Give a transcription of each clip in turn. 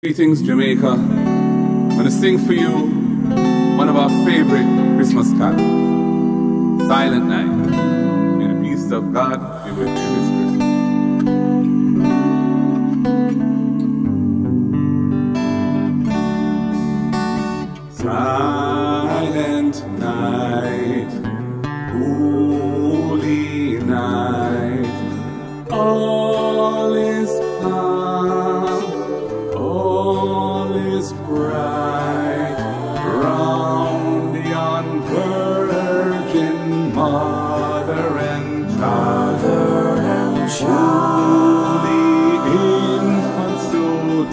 Greetings, Jamaica. I'm going to sing for you one of our favorite Christmas carols, Silent Night. May the peace of God be with you this Christmas. Silent night, holy night, all is calm, all is bright, round the unvirgin mother and child, the infant so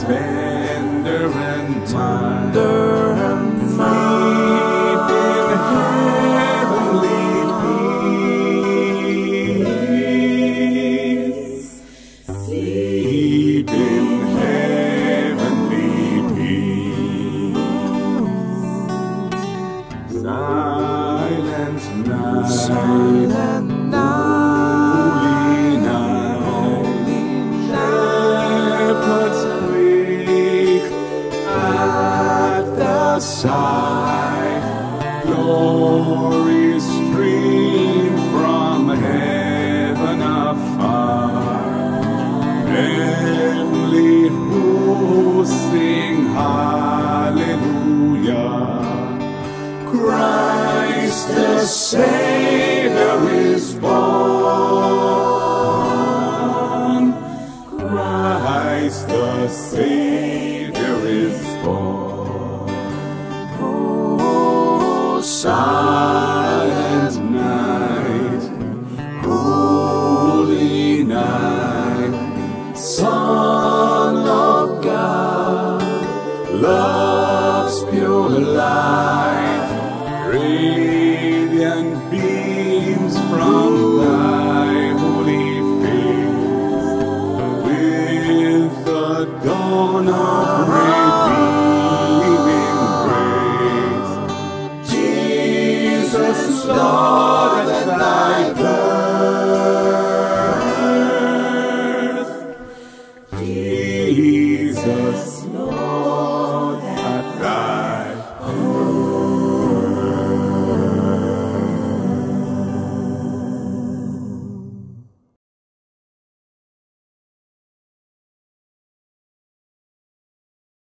tender and mild, sleep in heavenly peace, sleep in heavenly peace. Silent night, silent night, holy night, shepherds quake at the sight, glory stream from heaven afar, heavenly hosts sing hallelujah. Christ the Savior is born. Christ the Savior is born. Oh, silent night, holy night, Son of God, love's pure